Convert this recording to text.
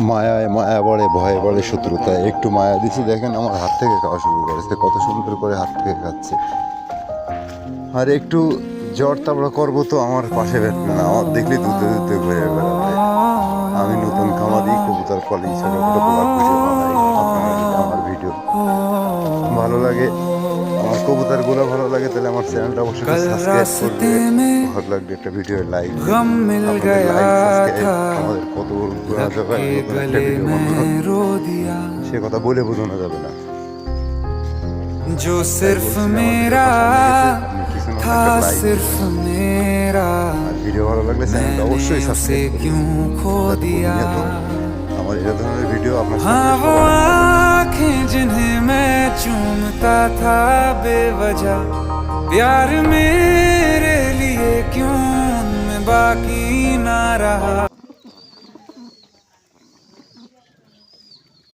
মায়ায় মায়া বড়ে ভয়ে বড়ে শত্রুতা। একটু মায়া দিছি, দেখেন আমার হাত থেকে খাওয়া শুরু করেছে, কত সুন্দর করে হাত থেকে খাচ্ছে। আর একটু জ্বর তাবড়া করবো তো আমার পাশে বেরবে না, আমার দেখলে দুধে দুধে ঘুরে বেড়াবে। আমি নতুন খামারি, কবুতর পালি, ছোটোখাটো ব্লগ ভিডিও বানাই। আপনারা যদি আমার ভিডিও ভালো লাগে, আমার কবুতরগুলো ভালো লাগে, তাহলে আমার চ্যানেলটা অবশ্যই সাবস্ক্রাইব করবে। ভালো লাগলে একটা ভিডিও লাইক দেবেন। আপনাদের লাইক সাবস্ক্রাইব আমাদের কত বোঝানো যাবে, নতুন একটা ভিডিও বানানো সে কথা বলে বোঝানো যাবে না। जो सिर्फ मेरा था, सिर्फ मेरा, ভিডিও ভালো লাগলে চ্যানেলটা অবশ্যই সাবস্ক্রাইব করবেন। क्यों खो दिया। আমার এই ধরনের ভিডিও আপনার সামনে हाँ वो সবার আগে आँखें जिन्हें मैं चूमता था बेवजह, प्यार मेरे लिए क्यों उनमें बाकी ना रहा।